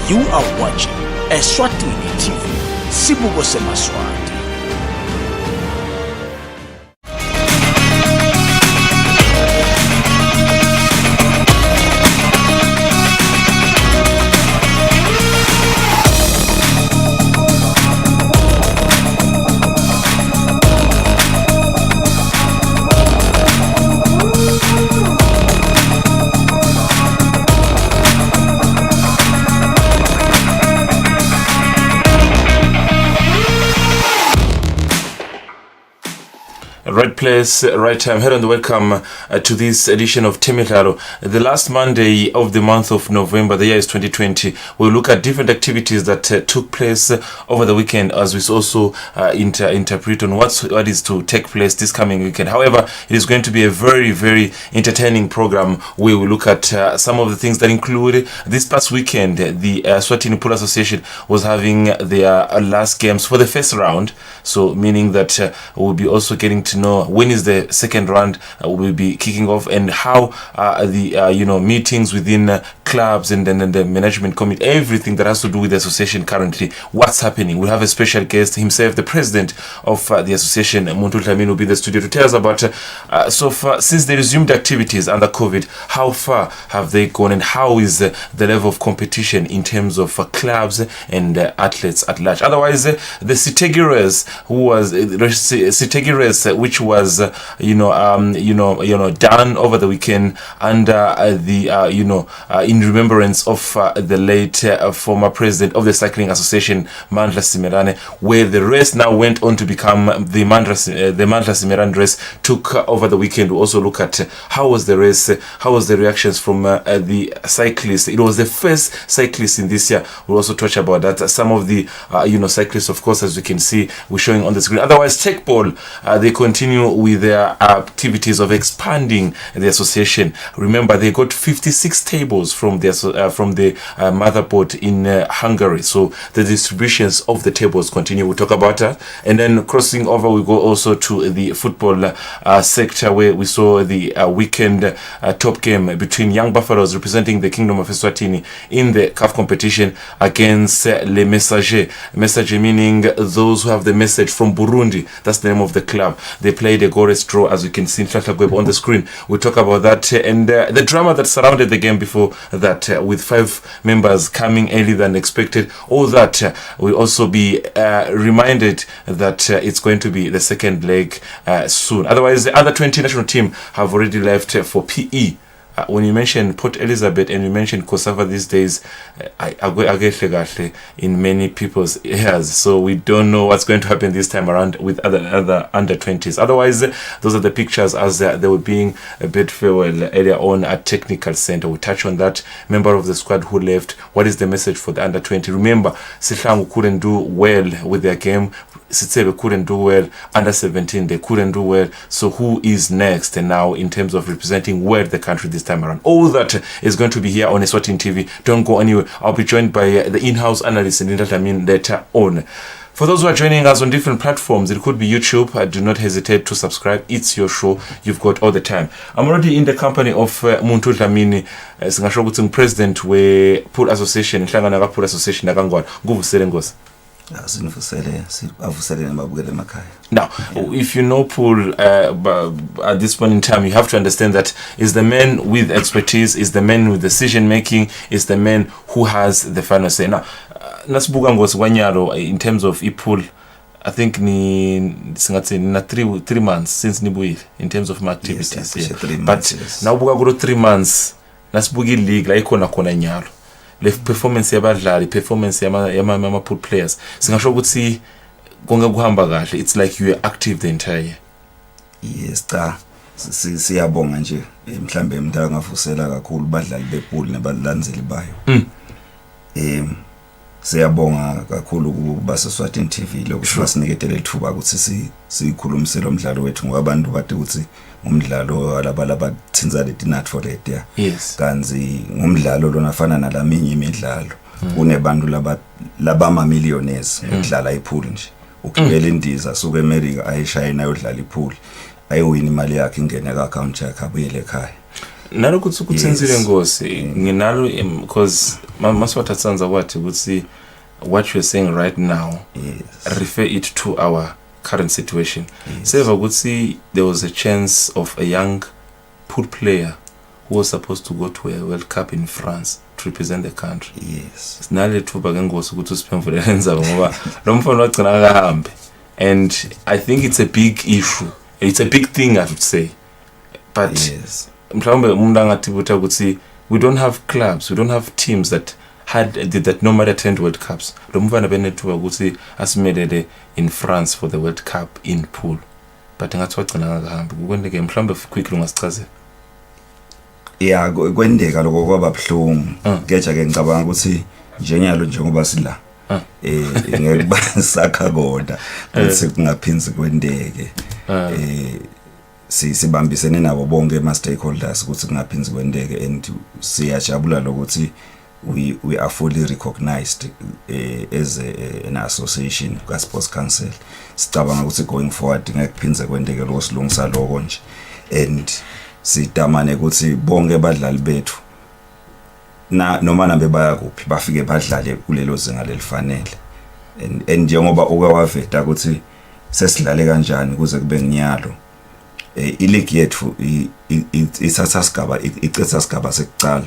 You are watching Eswatini TV, Sibuko Semaswati. Right place, right time. Hello and welcome to this edition of Temidlalo. The last Monday of the month of November, the year is 2020. We'll look at different activities that took place over the weekend, as we also interpret on what is to take place this coming weekend. However, it is going to be a very, very entertaining program where we look at some of the things that include this past weekend. The Eswatini Pool Association was having their last games for the first round, so meaning that we'll be also getting to know when is the second round will be kicking off, and how the meetings within clubs and then the management committee, everything that has to do with the association currently, what's happening. We have a special guest himself, the president of the association, Muntu Dlamini, will be in the studio to tell us about so far since they resumed activities under COVID, how far have they gone and how is the level of competition in terms of clubs and athletes at large. Otherwise, the Sitegires, who was Sitegires, which was done over the weekend under in remembrance of the late former president of the Cycling Association, Mandla Simerane, where the race now went on to become the Mandla Simerane race, took over the weekend. We also look at how was the race, how was the reactions from the cyclists. It was the first cyclist in this year. We'll also touch about that. Some of the cyclists, of course, as we can see, we're showing on the screen. Otherwise, Tech Ball, they continue with their activities of expanding the association. Remember, they got 56 tables from the motherboard in Hungary, so the distributions of the tables continue. We'll talk about that, and then crossing over, we go also to the football sector, where we saw the weekend top game between Young Buffaloes, representing the Kingdom of Eswatini, in the CAF competition against Les Messagers, meaning those who have the message from Burundi. That's the name of the club. They played a goalless draw, as you can see on the screen. We'll talk about that and the drama that surrounded the game before that, with 5 members coming earlier than expected. All that will also be reminded that it's going to be the second leg soon. Otherwise, the other 20 national team have already left for PE. When you mention Port Elizabeth and you mention Kosafa these days, I in many people's ears. So we don't know what's going to happen this time around with other under 20s. Otherwise, those are the pictures as they were being a bit farewell earlier on at Technical Center. We'll touch on that. Member of the squad who left. What is the message for the under 20? Remember, Sihlangu couldn't do well with their game. Sitsebe couldn't do well. Under 17, they couldn't do well. So who is next and now in terms of representing where the country this time around? All that is going to be here on Eswatini TV. Don't go anywhere. I'll be joined by the in-house analyst and Dlamini later on. For those who are joining us on different platforms, it could be YouTube. Do not hesitate to subscribe. It's your show. You've got all the time. I'm already in the company of Muntu Dlamini, president we Pool Association, Pool Association Now, if you know Pool at this point in time, you have to understand that is the man with expertise, is the man with decision making, is the man who has the final say. Now, in terms of Pool, I think na 3 months since nibuile in terms of my activities. Yes, 3 months, but yes. Now buga 3 months nasibuki league la ikona kona nyalo. Le performance yabadlali, performance yama Pool players. Singasho ukuthi konke kuhamba kahle. It's like you are active the entire year. Yes, cha. Siyabonga nje mhlambe mntaka ngafusela kakhulu badlali bePool nebalandzeli bayo. Siyabonga kakhulu kuba Eswatini TV lokuthi basiniketele ithuba ukuthi sikhulumise lo mdlalo wethu, ngoba abantu bathi ukuthi umdlalo labathinza letinat for it ya. Yes. Kanzi ngumdlalo lona afana nalaminye imidlalo. Kunebantu labama millionaires ukudlala iPool nje. Ukugibela indiza suka eAmerica ayishayina yodlala iPool. Ayiwini imali yakhe ingene ka account yakhe abuyele ekhaya. nalo kuthi ukuthenzile ngosi nginalo because maswathatsanza kwathi ukuthi what you're saying right now refer it to our current situation. Seva ukuthi there was a chance of a young pool player who was supposed to go to a World Cup in France to represent the country. Yes. Sinale thuba ke ngosi ukuthi usiphendule lenzaba ngoba lo mfana wagcina akahambe, and I think it's a big issue. It's a big thing, I would say. But mhlawumbe umuntu angathibuta ukuthi we don't have clubs, we don't have teams that normally attend World Cups. Lo mfana benethuba ukuthi asimelele in France for the World Cup in pool. But ngathi wagcina akahambe. Kukwendeke mhlawumbe quickly ungasichazela. Yeah, kwendeka lokho kwaba buhlungu. Ngeja ke ngicabanga ukuthi njenyalo njengoba sila ngeke basakha kodwa ukuthi kungaphindzi kwendeke. Sibambisene nabo bonke ama stakeholders ukuthi kungaphindzi kwendeke, and siyajabula lokuthi we are fully recognized as an association ka Sports Council. Sicabanga ukuthi going forward ngeke kuphindze kwendeke lokho silungisa lokho nje, and sitamane ukuthi bonke abadlali bethu noma nambe baya kuphi bafike badlale kulelo zinga lelifanele, and njengoba ukwawaveta ukuthi sesidlale kanjani kuze kube nginyalo ileague yethu ithatha sigaba icetha sigaba sekucala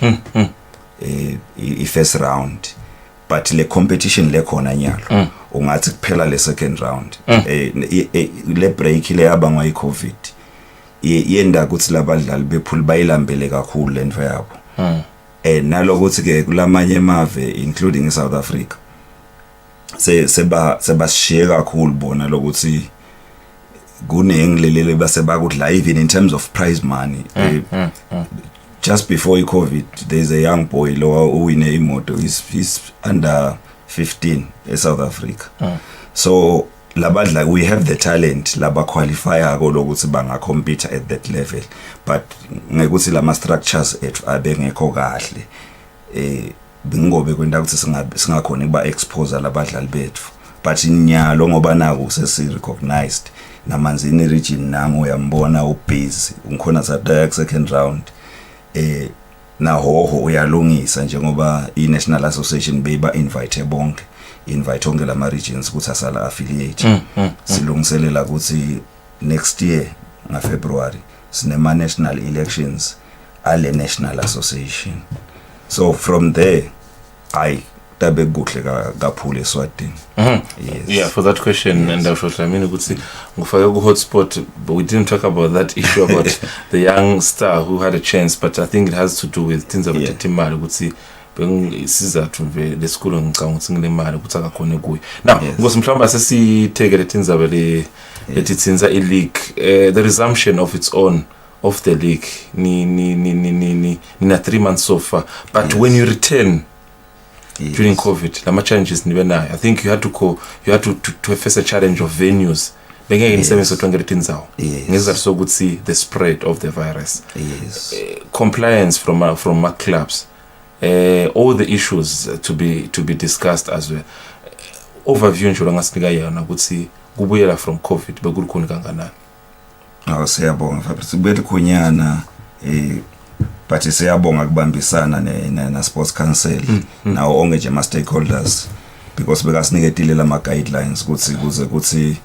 i-first round, but le competition le khona nyalo ungathi kuphela le second round le break le yabangwa i-COVID yenda ukuthi labadlali bephula bayilambele kakhulu lento yabo. Nalokuthi ke kulamanye emave including South Africa sebashiye kakhulu bona lokuthi kunengilelele base bakudla even in terms of prize money. Just before COVID there's a young boy lo win imoto, he's under 15 in South Africa. So labadla we have the talent laba qualifier ko lokuthi banga compete at that level, but ngekuthi lama structures ethu abengekho kahle bingobe kwenda ukuthi singakhona ukuba expose labadlali bethu, but inyalo ngoba naku sesi recognized namanzini region nango uyambona ubusy unkhona sadaya second round na hoho uyalungisa njengoba i-National Association beba invite bonke invite onke lama regions ukuthi asala affiliate. Silungiselela ukuthi next year nga February sinema national elections ale National Association, so from there I tabe kuhle kaphule Eswatini. Yes. Yeah, for that question, and I mean ukuthi ngifake ku hotspot, but we didn't talk about that issue about the young star who had a chance, but I think it has to do with things about Temidlalo ukuthi sizathu nje le school ngicanga ukuthi nginemali ukuthi akakhona kuyo. Now ngosi mhlawumbe sesithekele tinzabe letitsinza i-league, the resumption of its own of the league ni 3 months so far, but when you return during COVID lama challenges nibe nayo, I think you had to face a challenge of venues bengeke nisebenze twangele tinzawo ngezathu sokuthi the spread of the virus, compliance from our clubs, all the issues to be discussed as well. Overview nje ngasinika yona ukuthi kubuyela from COVID bekulikhona kanganani. Siyabonga Fabrice, kubeli kunyana but siyabonga kubambisana na Sports Council nawo onke nje ama stakeholders, because bekasineketile lama guidelines ukuthi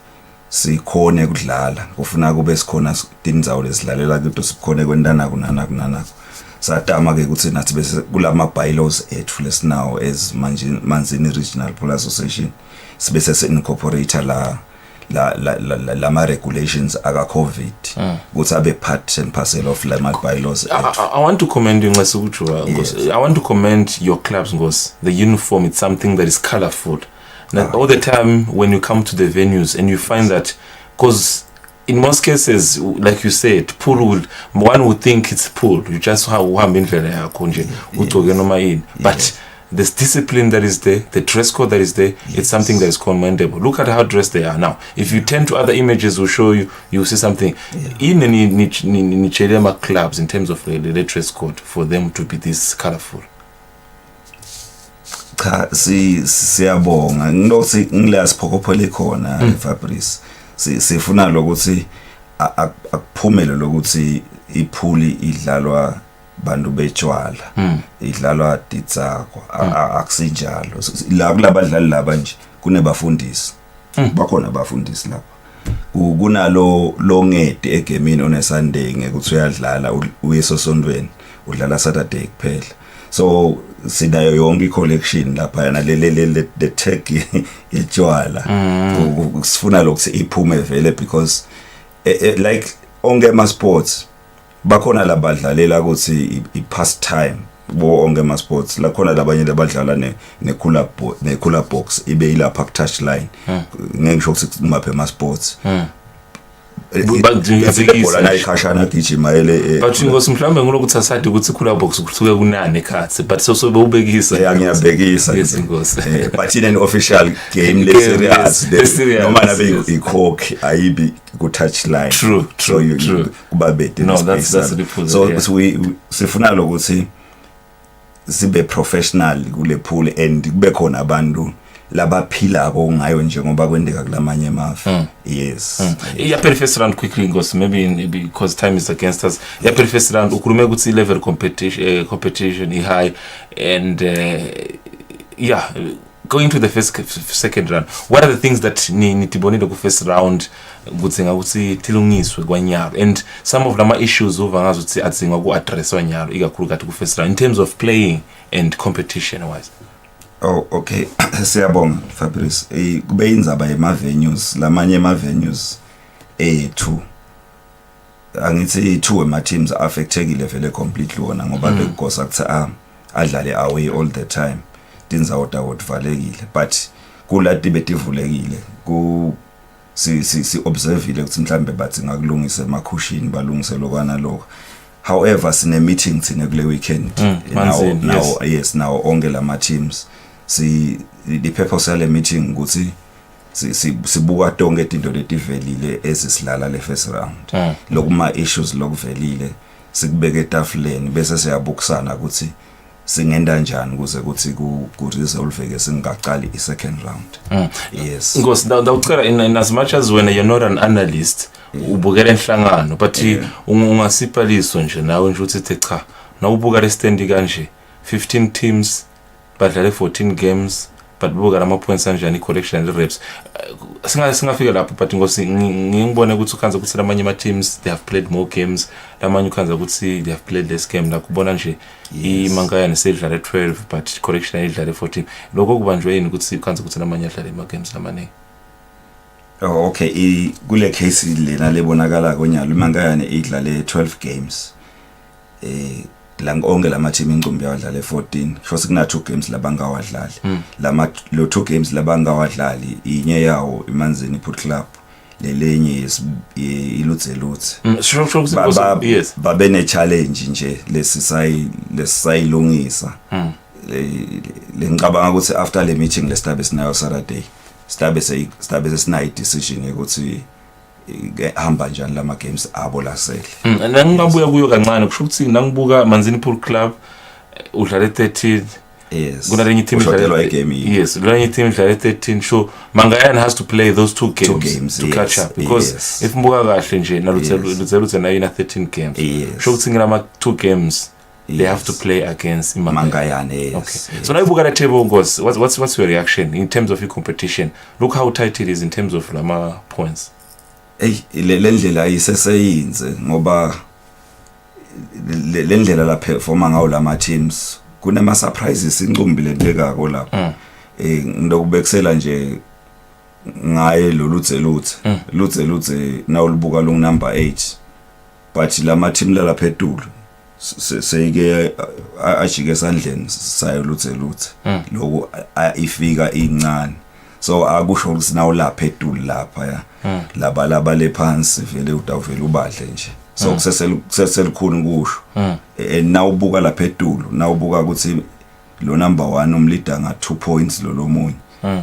sikhone ukudlala kufuna kube sikhona tinzawo lesidlalela ukuthi sikhone kwendana kunana satama ke ukuthi nathi bese kulama bylaws ethu lesinawo as Manzini Regional Pool Association sibese se incorporate lama regulations aka COVID ukuthi abe part and parcel of lama bylaws. I want to commend you Ngesi. I want to commend your clubs because the uniform, it's something that is colorful. Now, all the time when you come to the venues and you find that, because in most cases, like you said, one would think it's pool. You just have but this discipline that is there, the dress code that is there, it's something that is commendable. Look at how dressed they are now. If you turn to other images, will show you, you see something. In any Nichedema clubs, in terms of the dress code, for them to be this colorful. Siyabonga ngilothi ngilasiphokophola khona Fabrice sifuna lokuthi akuphumele lokuthi iphuli idlalwa bantu betshwala idlalwa ditsakwa akusinjalo la kulabadlali laba nje kunebafundisi bakhona abafundisi lapha kunalo longede egamini on a Sunday ngekuthi uyadlala uyesosontweni udlala Saturday kuphela so sinayo yonke collection lapha yana le tag etshwala sifuna lokuthi iphume vele because like onke ama sports bakhona labadlalela ukuthi i-pastime onke ama sports la khona labanye labadlala ne-cooler box ibe ilapha ku-touch line ngeke ngisho ukuthi maphe ama sports But nayikhashana gijimayele but ngosimhlawumbe ngokuthi asadi ukuthi cooler box kusuke kunani ekhathi but so bewubekisa ngiyabekisa yesingosi but in an official game serious noma nabe ikhokhi ayibi ku touch line true kuba bede no that's the point so sifuna lokuthi sibe professional kule pool and kube khona abantu labaphila ngayo njengoba kwendeka kulamanye amave yes yeah first round quickly because maybe because time is against us yeah first round ukurume ukuthi level competition is high and yeah going to the second round what are the things that nitibonile ku first round kutsenga ukuthi tilungiswe kwanyalo and some of lama issues uvangaza ukuthi atsinga ku address wanyalo ikakhulu kathi ku first round in terms of playing and competition wise. Oh okay siyabonga Fabrice kube inzaba ema venues lamanye ema venues two angithi two ema teams affectekile vele completely wona ngoba bekukosa kuthi adlale away all the time tinzawo dawo valekile but kulati betivulekile ku si observeile ukuthi mhlambe bathi ngakulungisa emakhushini balungise lokwana lokho however sine meeting thina kule weekend now onke lama teams the purpose of the meeting ukuthi sibuka tonke into letivelile ezisilala le first round lokuma issues lokuvelile sikubeke etafuleni bese siyabukisana ukuthi singenda njani ukuze kuthi ku resolve singaqali i second round yes because dawucela in as much as when you're not an analyst ubukela enhlangano but ungasipaliso nje nawe nje uthi cha nawubuka le stand kanje 15 teams badlale 14 games but buka lama points kanjani collection reps singafika lapho but ngosi ngibone ukuthi ukhanza ukuthi lamanye ama teams they have played more games lamanye ukhanza ukuthi they have played less game la kubona nje imangayane sedlala 12 but collection idlala 14 lokho kubanjwe yini ukuthi ukhanza ukuthi lamanye adlala ama games lamane oh okay kule case lena lebonakala konyalo imangayane idlale 12 games la onke lama team incumbi yawadlala 14 shothi kuna 2 games labangawadlali lama lo 2 games labangawadlali inye yawo imanzini put club lelenye ilutse yes babe ne challenge nje lesisayilungisa ngicabanga ukuthi after le meeting lesitabe sinayo Saturday stabe sinayo decision ukuthi hamba njani lama games abo lasele nangingabuya kuyo kancane kusho ukuthi nangibuka Manzini Pool Club udlale 13 yes kunalenye team idlale game yes kunalenye team idlale 13 so Mangayane has to play those two games to catch up because if mbuka kahle nje nalutsela nayo ina 13 games so ukuthi ngilama 2 games they have to play against Mangayane yes. Okay so now you look at the table goes what's your reaction in terms of your competition look how tight it is in terms of lama points le ndlela ayiseseyinze ngoba le ndlela la performa ngawo lama teams kunama surprises incumbile lekako lapha ngidokubekisela nje ngaye lutse nawulibuka lo number 8 but lama team la phezulu seyike ajike sandleni sayo lutse lokho ifika incane so akusho ukuthi nawo lapha edulu lapha ya laba le phansi vele udawuvela ubadle nje so kuseselikhulu kusho nawubuka lapha edulu nawubuka ukuthi lo number 1 umleader nga 2 points lo munye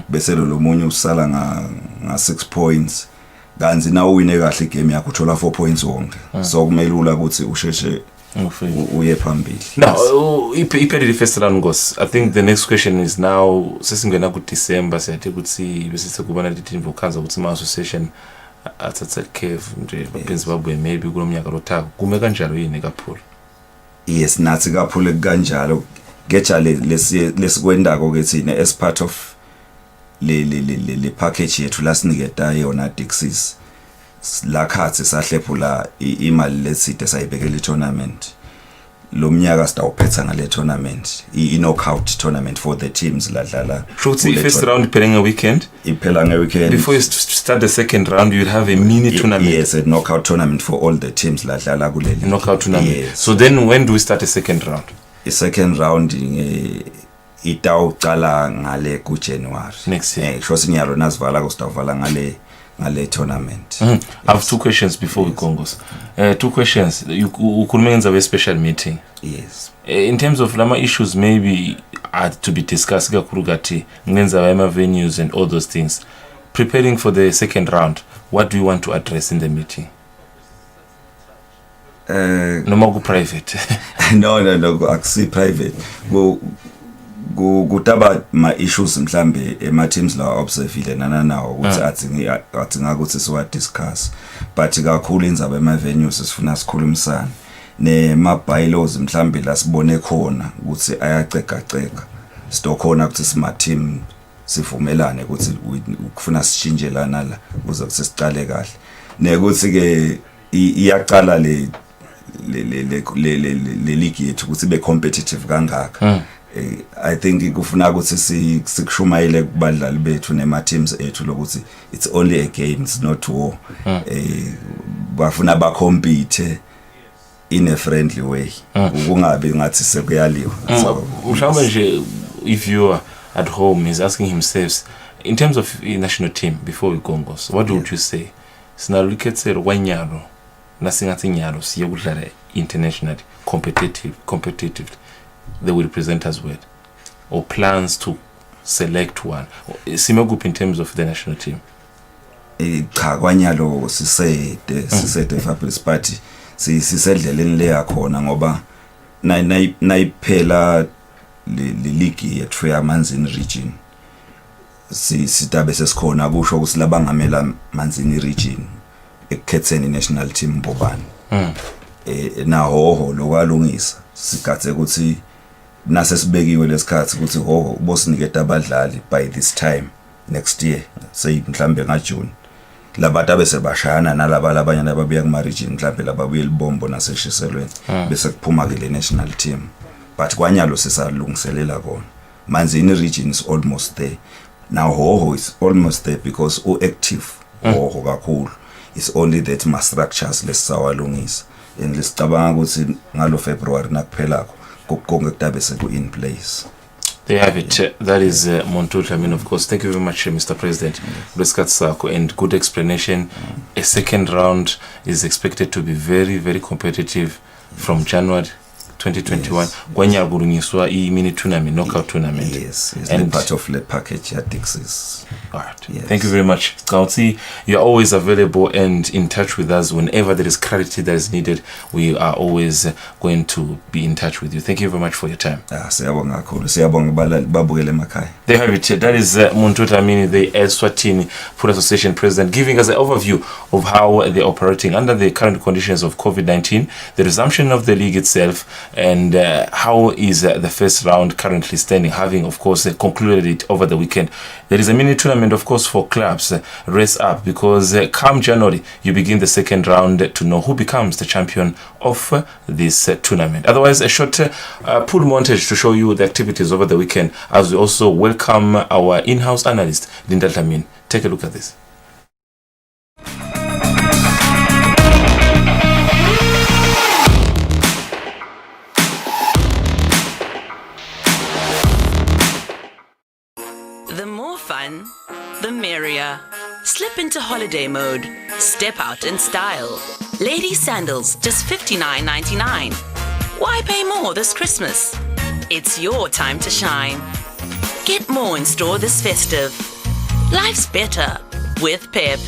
bese lo munye usala nga 6 points kanzi na uwine kahle igame yakho uthola 4 points wonke so kumelula ukuthi usheshe uye phambili now iphelile first round goes I think the next question is now sesingena ku December siyathi ukuthi bese kubona le team ukhanza ukuthi ma association athatha curve nje bapenzi babuye maybe kulomnyaka lothaka kume kanjalo yini kaphula yes nathi kaphule kanjalo geja lesikwendako ke thina as part of le package yethu lasiniketa yona Dixis la khathi sahlephula imali leside sayibekela i-tournament lo mnyaka sitawuphetha ngale tournament i-knockout tournament for the teams la dlala Shorty first round iphela nge-weekend before you start the second round you'd have a mini tournament. Yes, a knockout tournament for all the teams la dlala kuleli knockout tournament. Yes. So then when do we start the second round? The second round itawuqala ngale ku January next year. Sho sinyalo nasivala ko sitavala ngale tournament. I have two questions before we go. Two questions. You could make a special meeting. Yes. In terms of lama issues maybe are to be discussed kurugati ngenza venues and all those things. Preparing for the second round, what do you want to address in the meeting? No more private. No, akusi private. Kutaba ma issues mhlambe ema teams la observile nawo ukuthi athi ngakuthi siwa discuss but kakhulu inzaba ema venues sifuna sikhulumisana nema bylaws mhlambe la sibone khona ukuthi ayaceka sitokhona ukuthi sima team sivumelane ukuthi ukufuna sishintshelana la ukuze sesiqale kahle nekuthi ke iyaqala le league yethu ukuthi be competitive kangaka. I think kufuna ukuthi sikushumayele kubadlali bethu nema teams ethu lokuthi it's only a game, it's not war. Bafuna ba compete in a friendly way. Kungabi ngathi sekuyaliwa. Mhlawumbe nje if you are at home is asking himself in terms of the national team before we go ngos, what would you say? Sinaluketse wanyalo nasingathi nyalo siye kudlala internationally competitive they will present as well or plans to select one simegroup in terms of the national team. Cha kwanyalo sisede Fabulous Party sisedleleni le yakhona ngoba nayiphela le league yethu yamanzini region sitabe sesikhona kusho ukuthi labangamela manzini region ekukhetheni national team bobani. Naho lokwalungisa sikathe ukuthi nase sibekiwe lesikhathi ukuthi ho bosiniketa abadlali by this time next year say mhlambe ngaJune labantu abesebashayana nalaba labanye nababuya kuma region mhlambe lababuye libombo naseshiselweni bese kuphuma ke le national team but kwanyalo sisalungiselela kona manzini region is almost there now ho is almost there because active ho kakhulu it's only that ma structures lesawalungisa and lesicabanga ukuthi ngalo February nakuphelako konke kutabe seku in place. They have it. That is Montuta. I mean, of course, thank you very much, Mr. President. And good explanation. A second round is expected to be very, very competitive from January 2021. Gwanya gurunyiswa mini tournament, knockout tournament. Yes, and part of the package at Dixis. All right. Yes. Thank you very much. County, you're always available and in touch with us whenever there is clarity that is needed. We are always going to be in touch with you. Thank you very much for your time. There you have it. That is Montuta Mini, the Eswatini Food Association President, giving us an overview of how they're operating under the current conditions of COVID-19, the resumption of the league itself, and how is the first round currently standing, having, of course, concluded it over the weekend. There is a mini tournament, of course, for clubs. Race up, because come January, you begin the second round to know who becomes the champion of this tournament. Otherwise, a short pool montage to show you the activities over the weekend, as we also welcome our in-house analyst, Linda Tamin. Take a look at this. The more fun, the merrier. Slip into holiday mode. Step out in style. Lady sandals, just $59.99. Why pay more this Christmas? It's your time to shine. Get more in store this festive. Life's better with Pep.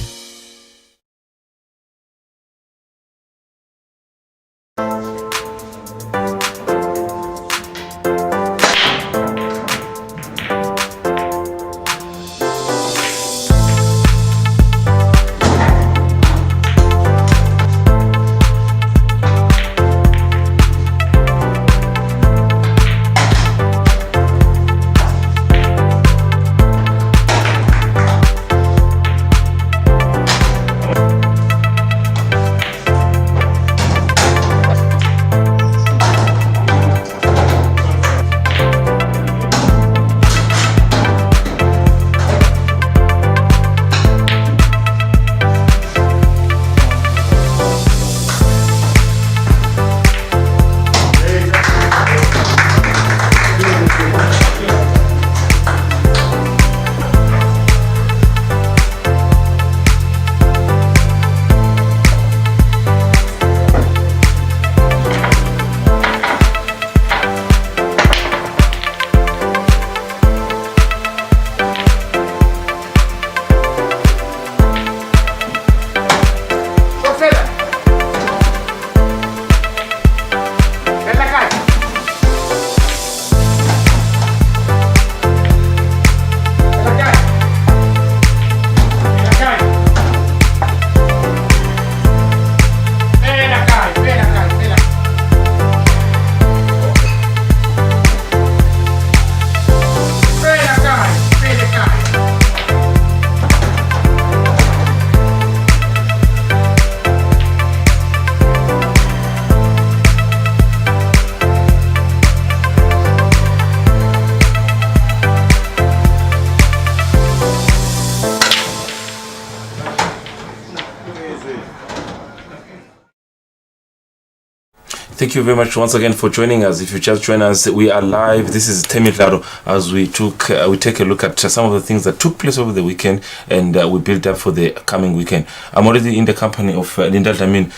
Thank you very much once again for joining us. If you just join us, we are live. This is Temidlalo as we take a look at some of the things that took place over the weekend and we built up for the coming weekend. I'm already in the company of Linda Dlamini.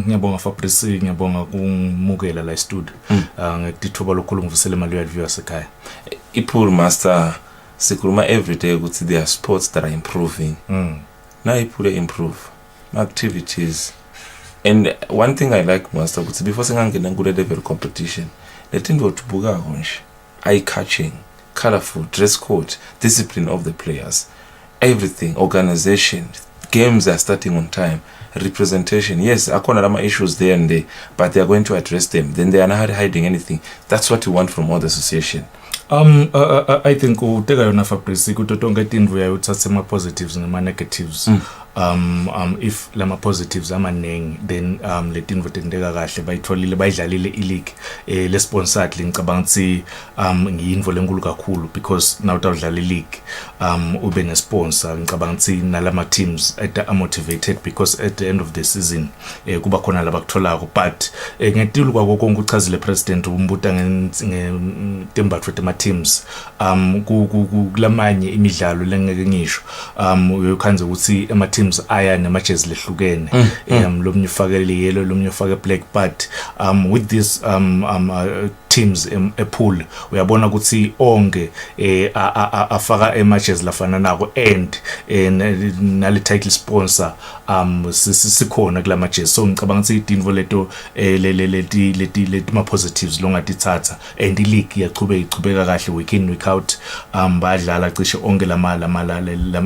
Ngiyabonga Fabrice, ngiyabonga kumukela la studio. Ngitithuba lokukhuluma ngivusele imali yaviewers ekhaya. Ipool master sikhuluma every day ukuthi there are sports that are improving. Now Ipool improve activities. And one thing I like master ukuthi before singangena kule level competition, let into to buka konje, eye catching, colorful dress code, discipline of the players, everything, organization, games are starting on time, representation. Yes, akona lama issues there and there, but they are going to address them. Then they are not hiding anything. That's what you want from all the association. I think uteka yona Fabrice kuto tonke tinto uyayuthatha ama positives nama negatives. If lama positives amaningi, then le tinto tendeka kahle bayitholile bayidlalile ileague le sponsored ngicabanga ukuthi ngiyinvo lenkulu kakhulu, because now utawudlala ileague ube ne sponsor ngicabanga ukuthi nalama teams are motivated, because at the end of the season kuba khona labakutholako. But ngetilu kwako konke uchazile president umbuta ngetembatho tema teams kulamanye imidlalo lengeke ngisho uyokhanze ukuthi ama teams aya nemajezi lehlukene, lomnye ufake le yellow lomnye ufake black, but with this teams epool uyabona ukuthi onke afaka emajezi lafana nako, and nale title sponsor sikhona kula majezi. So ngicabanga ukuthi idinvo leto leti ma positives longatithatha, and ileague ichubeka kahle week in week out, badlala cishe onke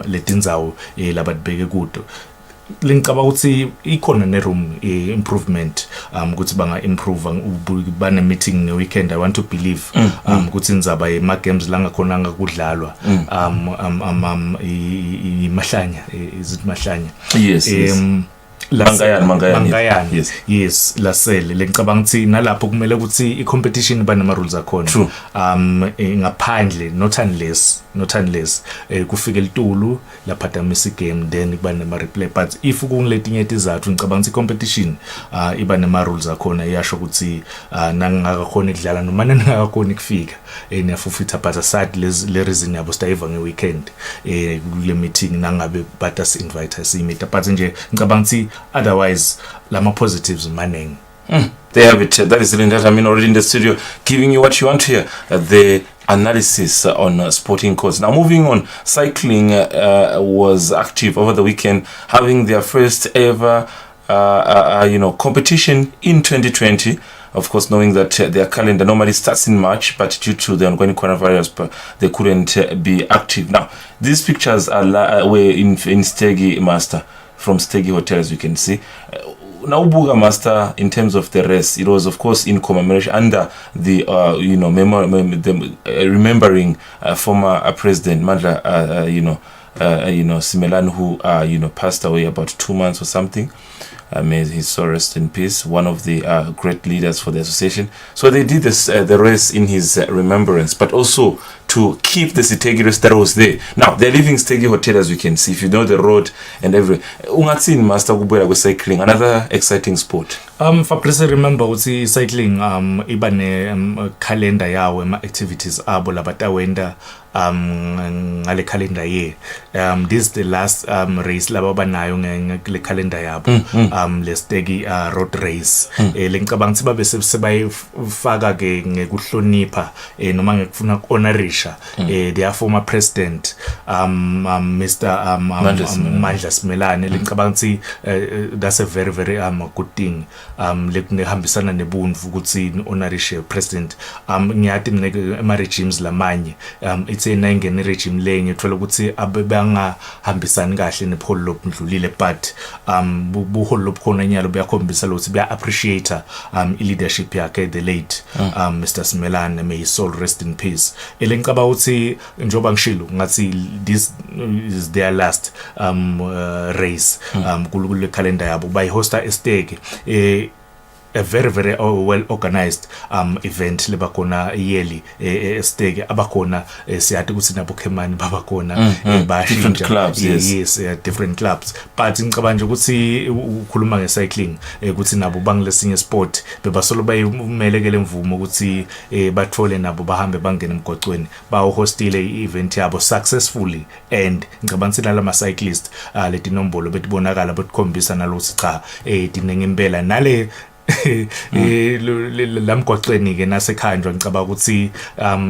letinzawo labadibeke kudo. Linkaba ukuthi ikhona ne room improvement ukuthi banga improve bane meeting ne weekend. I want to believe ukuthi nizaba ema games la ngakhona ngakudlalwa imahlanya, is it mahlanya? Yes, yes. Mangayani. Yes, lasele lengicabanga ukuthi nalapho kumele ukuthi i-competition iba nama rules akhona. Ngaphandle not unless kufike litulu laphatamisa igame, then kuba nema replay. But if kungiletinye izathu ngicabanga ukuthi i-competition iba nema rules akhona, iyasho ukuthi nangakakhona ukudlala noma nangakakhona ukufika niyafufitha, but aside le reason yabo stayiva ngeweekend kule meeting nangabe batas invite us meet. But nje ngicabanga ukuthi otherwise lama positives maning. They have it. That is Linda Dlamini already in the studio giving you what you want to hear, the analysis on sporting codes. Now moving on, cycling was active over the weekend, having their first ever competition in 2020. Of course, knowing that their calendar normally starts in March, but due to the ongoing coronavirus, they couldn't be active. Now, these pictures were in Stegi Master, from Stegi Hotel, as you can see. Now, Buga Master, in terms of the race, it was, of course, in commemoration under the, remembering former President Mandla, Simelane, who, passed away about 2 months or something. May his soul rest in peace. One of the great leaders for the association. So they did this, the race in his remembrance, but also to keep the Stegi race that was there. Now they're leaving Stegi Hotel, as you can see. If you know the road and everything. Ungatsin master kubera with cycling, another exciting sport. Fabrice, remember ukuthi cycling iba ne calendar yawo ema activities abo labatawenda ngale calendar ye. This is the last race laba banayo ngale calendar yabo, le Stegi road race. Lengicabanga ukuthi babe sebayifaka ke ngekuhlonipha noma ngekufuna honorisha their former president Mr. Mandla Simelane. Lengicabanga ukuthi that's a very very good thing. Lekunehambisana nebunvu ukuthi honorishe president. Ngiyathi ema regimes lamanye it's a nangene regime lenye uthola ukuthi abebanga hambisani kahle nepholo lobudlulile, but buholo lobukhona nyalo buyakhombisa ukuthi buya appreciate leadership yakhe the late Mr. Simelane, may his soul rest in peace. Elengicaba ukuthi njoba ngishilo ngathi this is their last race kule calendar yabo bayihosta eStegi. a very very well organized event lebakhona yearly esteke abakhona siyathi ukuthi nabo Khemani babakhona different clubs, yes different clubs, but ngicabanga nje ukuthi ukhuluma ngecycling ukuthi nabo bangilesinye sport bebasolo bayimelekele imvumo ukuthi bathole nabo bahambe bangena emgocweni hostile event yabo successfully, and ngicabanga sina lama cyclist leti nombolo betibonakala betikhombisa nalokuthi cha dinenge impela nale lamgocweni ke nasekhanjwa ngicabanga ukuthi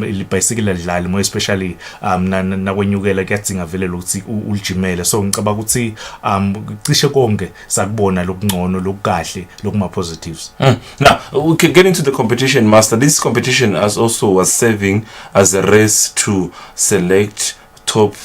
libicycle lidlali more especially nakwenyukela kuyadzinga vele ukuthi ulijimele, so ngicabanga ukuthi cishe konke sakubona lokungcono lokukahle lokuma positives. Now we can get into the competition, Master. This competition was serving as a race to select top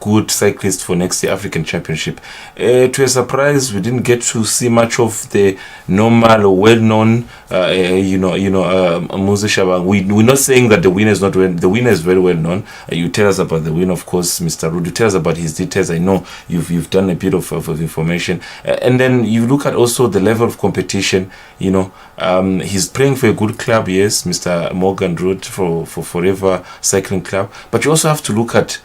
good cyclists for next year African Championship. To a surprise, we didn't get to see much of the normal or well-known, Moses Shabang. We're not saying that the winner is not well. The winner is very well known. You tell us about the winner, of course, Mr. Rudu. Tell us about his details. I know you've done a bit of information, and then you look at also the level of competition. He's playing for a good club, yes, Mr. Morgan Root for Forever Cycling Club. But you also have to look at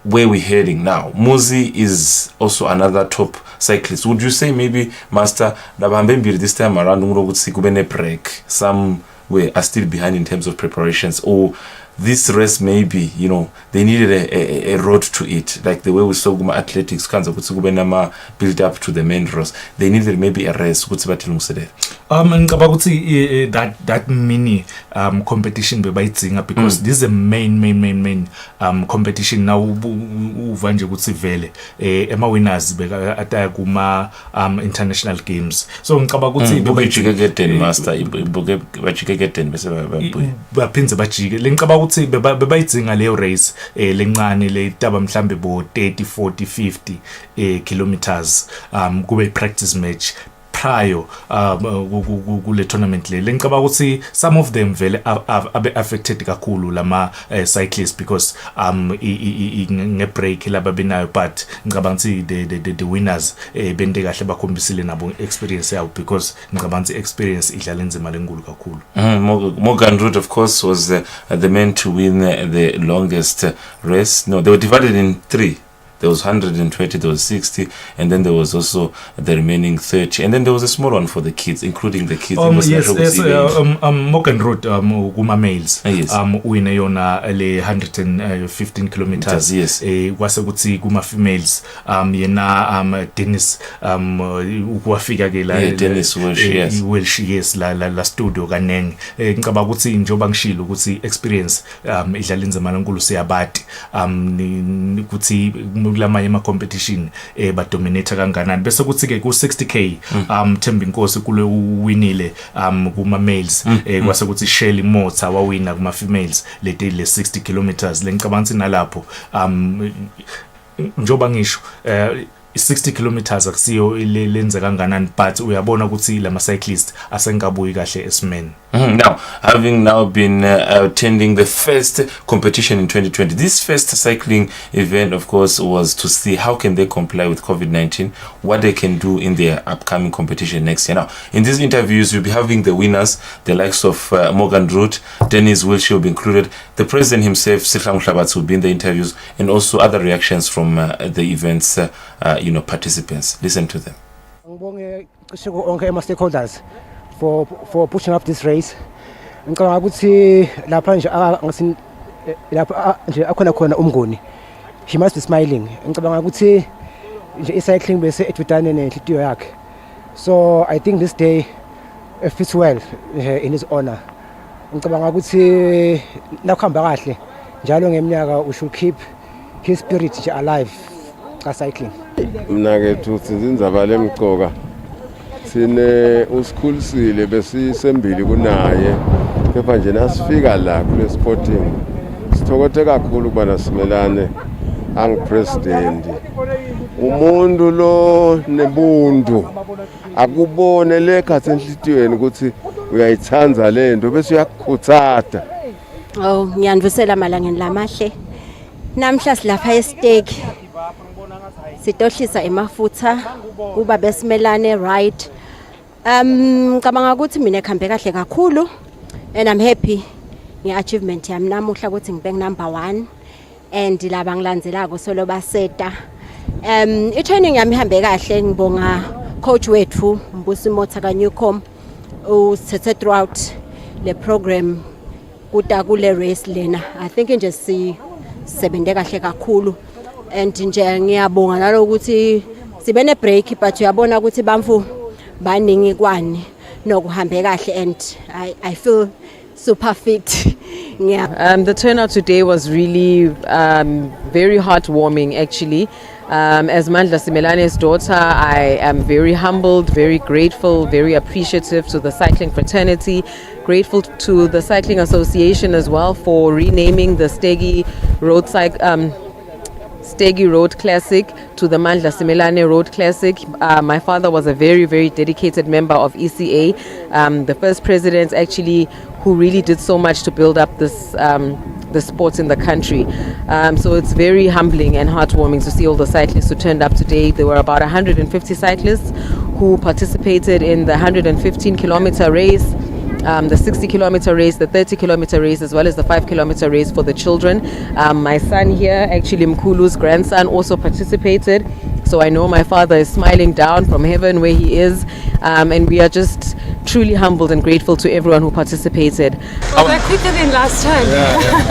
where we're heading now. Muzi is also another top cyclist. Would you say maybe, Master, this time around break, some are still behind in terms of preparations, or this race maybe, they needed a road to it, like the way we saw athletics build up to the main race. They needed maybe a race. That mini competition because this is a main competition now. Uvanje kutsi vele ema winners ataya kuma international games, so ngicabanga ukuthi Master bajike bese baphinze bajike ngicabanga ukuthi bebayidzinga leyo race lencane le taba mhlambe bo 30 40 50 kilometers kube practice match prior kule tournament le ngicabanga ukuthi some of them vele abe affected kakhulu lama cyclists because nge break laba benayo, but ngicabanga ukuthi the winners bende kahle bakhombisile nabo experience yabo, because ngicabanga ukuthi experience idlala inzima lenkulu kakhulu. Morgan Root, of course, was the man to win the longest race. No, they were divided in three. There was 120, there was 60, and then there was also the remaining 30, and then there was a small one for the kids, including the kids. Yes, Morgan Road, kuma males. Yes. Win yona le 115 kilometers. Yes. Kwase kuthi kuma females. Yena Dennis ukwafika ke la. Dennis Welsh, yes, la studio kanenge. Ngicabanga ukuthi njoba ngishilo ukuthi experience idlala inzima lenkulu siyabati ukuthi kulamanye ama competition ba dominate kanganani bese kuthi ke ku 60k Thembi Nkosi kule uwinile kuma males kwase kuthi Shelly Mota wawina kuma females le 60 kilometers lencabanga nalapho njoba ngisho 60 kilometers akusiyo lenze kanganani, but uyabona ukuthi lama cyclists asengabuyi kahle esimeni. Now, having now been attending the first competition in 2020, this first cycling event, of course, was to see how can they comply with COVID-19, what they can do in their upcoming competition next year. Now, in these interviews, we'll be having the winners, the likes of Morgan Root, Dennis Wilshire will be included, the president himself, Sihlang Mhlabatsi, will be in the interviews, and also other reactions from the events, participants. Listen to them. Stakeholders for pushing up this race. Ngicabanga ukuthi lapha nje angasi lapha nje akhona umngoni. He must be smiling. Ngicabanga ukuthi nje cycling bese edudane nenhlitiyo yakhe. So I think this day fits well in his honor. Ngicabanga ukuthi nakuhamba kahle njalo ngeminyaka we should keep his spirit nje alive ka cycling. Mina ke thuthi inzaba lemgcoka sine usikhulisile besisembili kunaye kepha nje nasifika la kule sporting sithokothe kakhulu kuba nasimelane angipresident umuntu lo nebuntu akubone lekhathi enhlitiyweni ukuthi uyayithanza lento bese uyakukhuthata. Ngiyanivusela malangeni lamahle namhla silapha estake sitohlisa emafutha kuba besimelane right Ngicabanga ukuthi mina ekhambe kahle kakhulu and I'm happy nge-achievement yami namuhla ukuthi ngibe number 1 and laba ngilandzelako solo baseta. I-training yami ihambe kahle ngibonga coach wethu Mbusi Motha kaNewcom usithethe throughout le program kuta kule race lena. I think nje sisebenze kahle kakhulu and nje ngiyabonga nalokuthi sibe ne break but uyabona ukuthi bamfu baningi kwani nokuhambe kahle and I feel super fit. Yeah. The turnout today was really very heartwarming actually. As Mandla Simelane's daughter, I am very humbled, very grateful, very appreciative to the cycling fraternity, grateful to the Cycling Association as well for renaming the Stegi Road Classic to the Mandla Simelane Road Classic. My father was a very, very dedicated member of ECA, the first president actually who really did so much to build up this the sport in the country. So it's very humbling and heartwarming to see all the cyclists who turned up today. There were about 150 cyclists who participated in the 115-kilometer race, the 60-kilometer race, the 30-kilometer race, as well as the 5-kilometer race for the children. My son here, actually Mkulu's grandson, also participated. So I know my father is smiling down from heaven where he is. And we are just truly humbled and grateful to everyone who participated. Well, they're quicker than last time.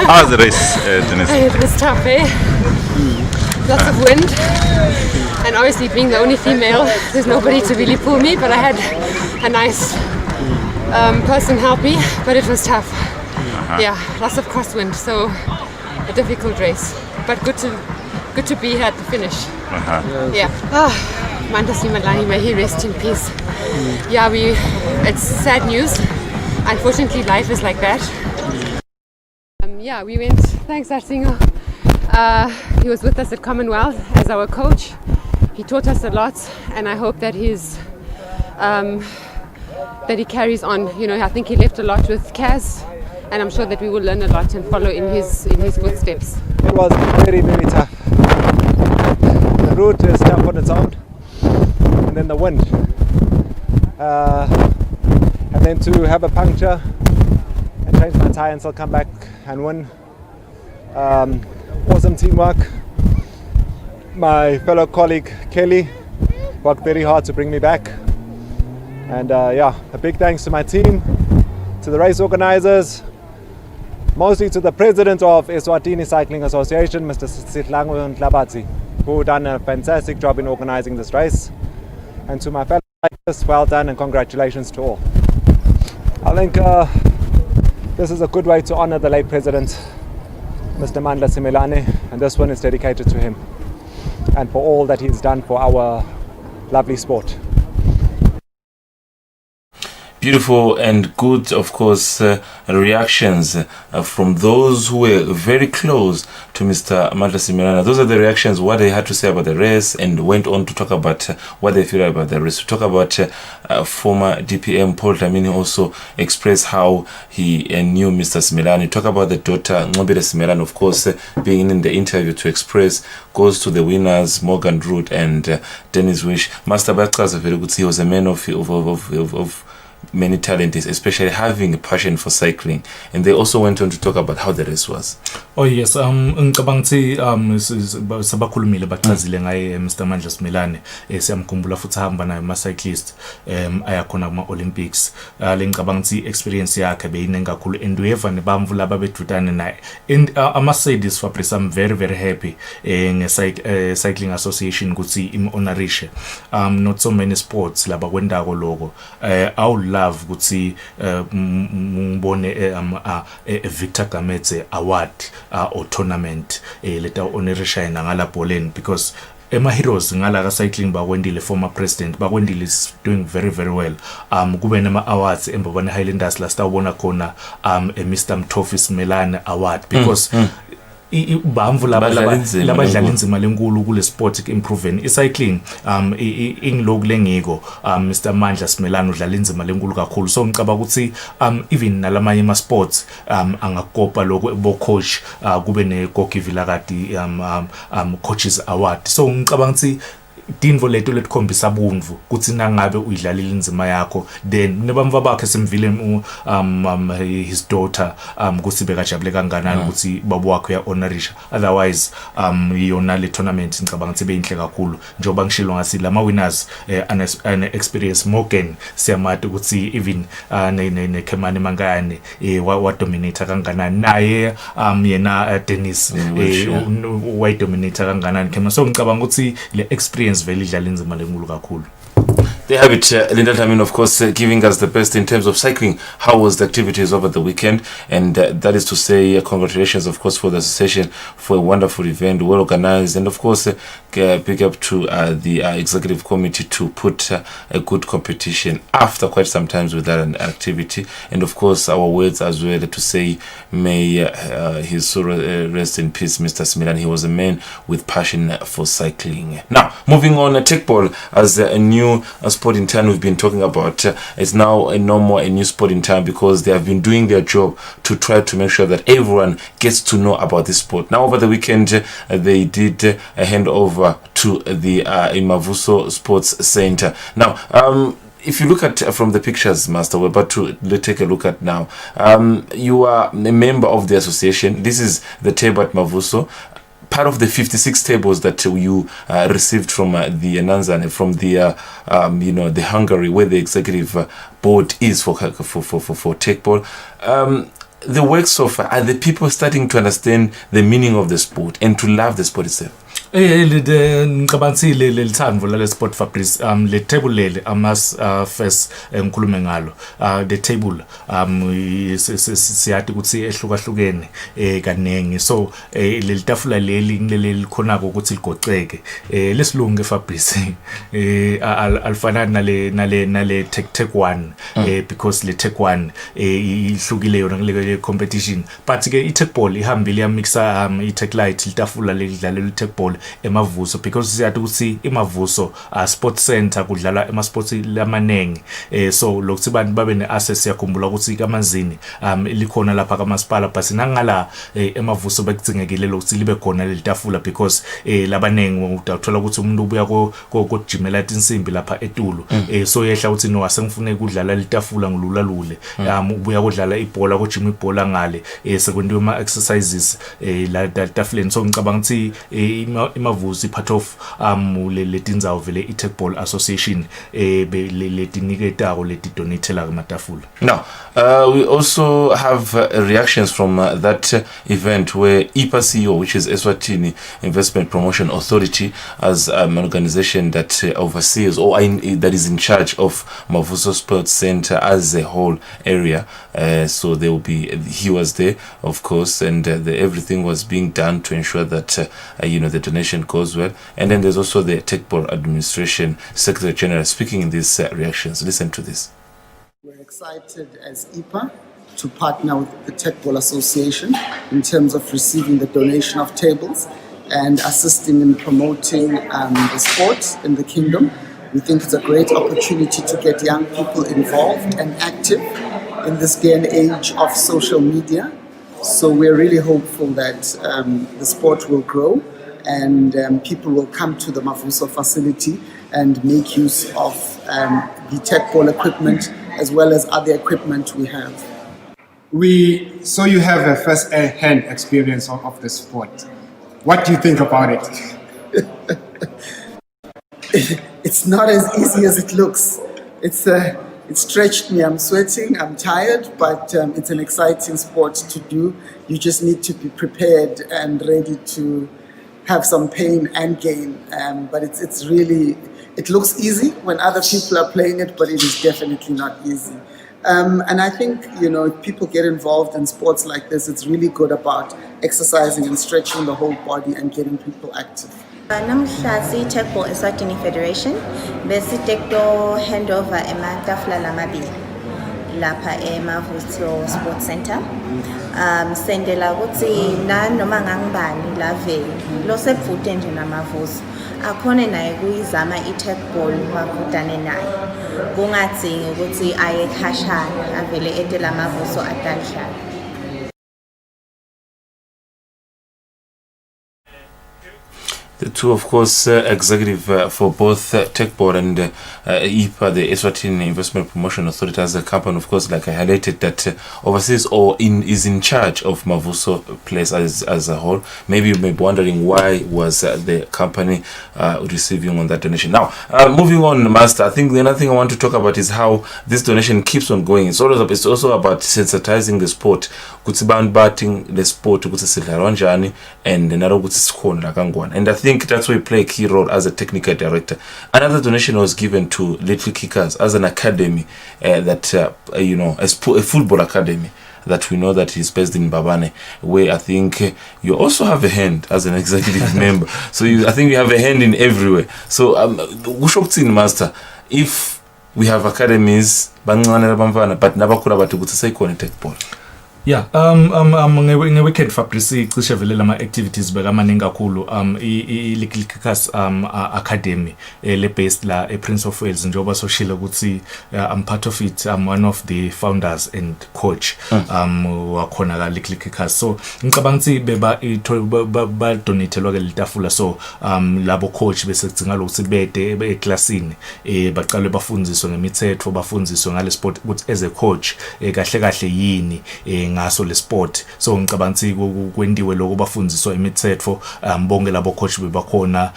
How was the race, Dennis? It was tough, eh? Lots of wind. And obviously being the only female, there's nobody to really pull me, but I had a nice person help me, but it was tough. Yeah, lots of crosswind, so a difficult race. But good to be here at the finish. Yeah. Mandla Simelane, may he rest in peace. Yeah, it's sad news. Unfortunately, life is like that. We went, thanks Arsingo. He was with us at Commonwealth as our coach. He taught us a lot, and I hope that that he carries on. I think he left a lot with Kaz, and I'm sure that we will learn a lot and follow in his footsteps. It was very, very tough. The route is tough on its own, and then the wind. And then to have a puncture and change my tyre and still come back and win. Awesome teamwork. My fellow colleague Kelly worked very hard to bring me back. And a big thanks to my team, to the race organizers, mostly to the president of Eswatini Cycling Association, Mr. Sitlangu Nhlabatsi, who done a fantastic job in organizing this race. And to my fellow cyclists, well done and congratulations to all. I think this is a good way to honor the late president, Mr. Mandla Simelane, and this one is dedicated to him and for all that he's done for our lovely sport. Beautiful and good, of course, reactions from those who were very close to Mr. Mandla Simelane. Those are the reactions, what they had to say about the race, and went on to talk about what they feel about the race. To talk about former DPM Paul Dlamini also expressed how he knew Mr. Simelane. Talk about the daughter, Ngobile Simelane, of course, being in the interview to express, goes to the winners, Morgan Root and Dennis Wish. Master Batka's very good. He was a man of many talents, especially having a passion for cycling. And they also went on to talk about how the race was. Oh yes, ngicabanga ukuthi sabakhulumile bachazile ngaye Mr. Mandla Simelane. Siyamkhumbula futhi ahamba naye ama cyclist ayakhona kuma Olympics. Le ngicabanga ukuthi experience yakhe beyiningi kakhulu, and weva nebamvu laba bedutane naye. And ama-Mercedes Fabrice, I'm very, very happy Cycling Association ukuthi im-honorishe. Not so many sports laba kwendako lokho. I would love ukuthi ngibone Victor Gametse award or tournament leta honorisha ngala Poland, because Emma Heroes ngala ka cycling bakwendile former president bakwendile is doing very, very well. Kube nama awards embabane Highlanders last awona khona Mr. Mthofi Simelane award, because bamvu labadlala inzima lenkulu kule sport improving icycling ingiloko lengiko Mr. Mandla Simelane udlala inzima lenkulu kakhulu. So ngicabanga ukuthi even nalamanye ama sports angakopa lokho bo coach kube ne Gokivila kati coaches award. So ngicabanga ukuthi tinvo leto letikhombisa bundvu kutsi nangabe uyidlalile indzima yakho then nebamva bakhe simvile his daughter kutsi bekajabule kanganani kutsi babo wakhe uya-honorisha otherwise yona le tournament ngicabanga ukuthi beyinhle kakhulu njengoba ngishilo ngasi lama winners an experience Morgan siyamati ukuthi even neKhemani Mangane wa dominate kanganani naye yena Dennis wa dominate kanganani Khema so ngicabanga ukuthi le experience vele idlala inzima lenkulu kakhulu. They have it, Linda Tamin, of course, giving us the best in terms of cycling. How was the activities over the weekend? And that is to say, congratulations, of course, for the association for a wonderful event, well organized, and of course, big up to the executive committee to put a good competition after quite some times with that activity. And of course, our words as well to say, may his soul rest in peace, Mr. Similan. He was a man with passion for cycling. Now, moving on, Tekball as a new sport in town we've been talking about. It's now no more a new sport in town because they have been doing their job to try to make sure that everyone gets to know about this sport. Now over the weekend they did a handover to the Mavuso Sports Center. Now if you look at from the pictures, Master, we're about to take a look at now. You are a member of the association. This is the table at Mavuso. Part of the 56 tables that you received from the Nanzan, from the the Hungary, where the executive board is for Tekball. The work so far, are the people starting to understand the meaning of the sport and to love the sport itself? Ngicabanga le lithandvo lale sport Fabrice le table lele amas first ngikhulume ngalo the table siyathi ukuthi ehlukahlukene kanengi so le tafula leli ngileli khonako ukuthi ligoceke lesilungu Fabrice alfanani nale tech 1 because le tech 1 ihlukile yona ngile competition but ke i tech ball ihambile yamixa i tech light litafula lelidlala le tech ball emavuso because siyathi ukuthi imavuso sports center kudlala ema sports lamanengi so lokuthi abantu babe ne access yakhumbula ukuthi kamanzini likhona lapha kamasipala but nangala emavuso bekudzingekile lokuthi libe khona lelitafula because labanengi uthathola ukuthi umuntu ubuya ko gymela insimbi lapha etulu so yehla ukuthi no asengifune ukudlala litafula ngilula ubuya kodlala ibhola ko gym ibhola ngale sekwendiwe ama exercises la tafuleni so ngicabanga ukuthi imavusi part of letindzawo vele i-Tekball Association letiniketako letidonatela kumatafula. Now we also have reactions from that event where IPA CEO, which is Eswatini Investment Promotion Authority, as an organization that oversees or that is in charge of Mavuso Sports Center as a whole area, so there will be, he was there of course, and everything was being done to ensure that the donation goes well. And then there's also the Tekball Administration Secretary General speaking in these reactions. Listen to this. We're excited as IPA to partner with the Tekball Association in terms of receiving the donation of tables and assisting in promoting the sport in the kingdom. We think it's a great opportunity to get young people involved and active in this day and age of social media. So we're really hopeful that the sport will grow and people will come to the Mavuso facility and make use of the Tekball equipment as well as other equipment we have. So you have a first-hand experience of the sport. What do you think about it? It's not as easy as it looks. It stretched me. I'm sweating. I'm tired, but it's an exciting sport to do. You just need to be prepared and ready to have some pain and gain. But it's really, it looks easy when other people are playing it, but it is definitely not easy. And I think, if people get involved in sports like this, it's really good about exercising and stretching the whole body and getting people active. Namhla si-Tekball Eswatini Federation besitekto handover ematafula lamabili lapha eMavuso Sports Center. Sendela ukuthi nanoma ngangibani la vele lo sekuvute nje namavuso akhona naye kuyizama i-Tekball makudane naye kungadzingi ukuthi aye khashana avele etela amavuso atanhlala. The two, of course, executive for both Tech Board and IPA, the Eswatini Investment Promotion Authority, as a company, of course, like I highlighted, that oversees or is in charge of Mavuso Place as a whole. Maybe you may be wondering why was the company receiving on that donation. Now, moving on, Master, I think the another thing I want to talk about is how this donation keeps on going. It's also about sensitizing the sport, batting the sport, and and I think that's why you play a key role as a technical director. Another donation was given to Little Kickers as an academy that a football academy that we know that is based in Babane, where I think you also have a hand as an executive member. So I think you have a hand in everywhere. So Master, if we have academies, but nabakura batugutse sayikona Tech Board. Yeah, nge-weekend Fabrice cishe vele lama activities bekamaningi kakhulu i-Little Kickers academy le based la Prince of Wales njengoba soshilo ukuthi I'm part of it. I'm one of the founders and coach wakhona ka Little Kickers. So ngicabanga ukuthi ba donatelwa ke litafula, so labo coach bese kudinga ukuthi bede eclassini baqale bafundiswe ngemithetho, bafundiswe ngale sport ukuthi as a coach kahle kahle yini ngaso le sport. So ngicabanga ukuthi kwendiwe lokho bafundiswa imithetho, bonke labo coach bebakhona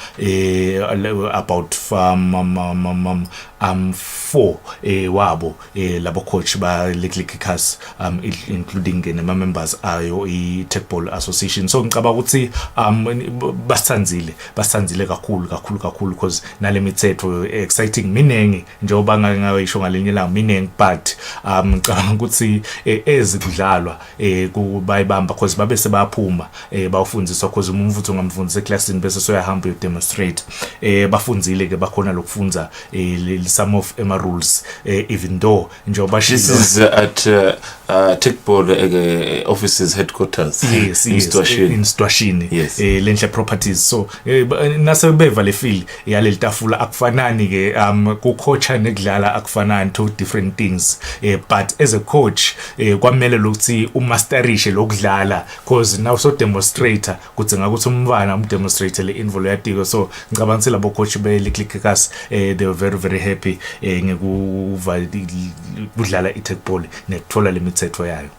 about 4 wabo labo coach ba Little Kickers, including nama members ayo i Tech Ball Association. So ngicabanga ukuthi basanzile kakhulu because nale mithetho exciting minengi njengoba ngayisho ngalinye la minengi, but ngicabanga ukuthi ezikudlalwa kubayibamba because babe sebaphuma bawufundiswa because umfutho ngamfundisa eclassini bese soyahamba yo demonstrate bafunzile ke bakhona lokufundza some of ema rules even though njengoba this is at Tech Board offices headquarters in Eswatini lenhle properties. So nasebeva le feel yale litafula akufanani ke ku coach nekudlala akufanani, two different things, but as a coach kwamele ukuthi umasterishe lokudlala because now so demonstrator kudzinga ukuthi umntwana umdemonstrate le involve yatiko. So ngicabanga ukuthi labo coach be Little Kickers they were very happy ngekuva kudlala i-Tech Ball nekuthola le mithetho yayo.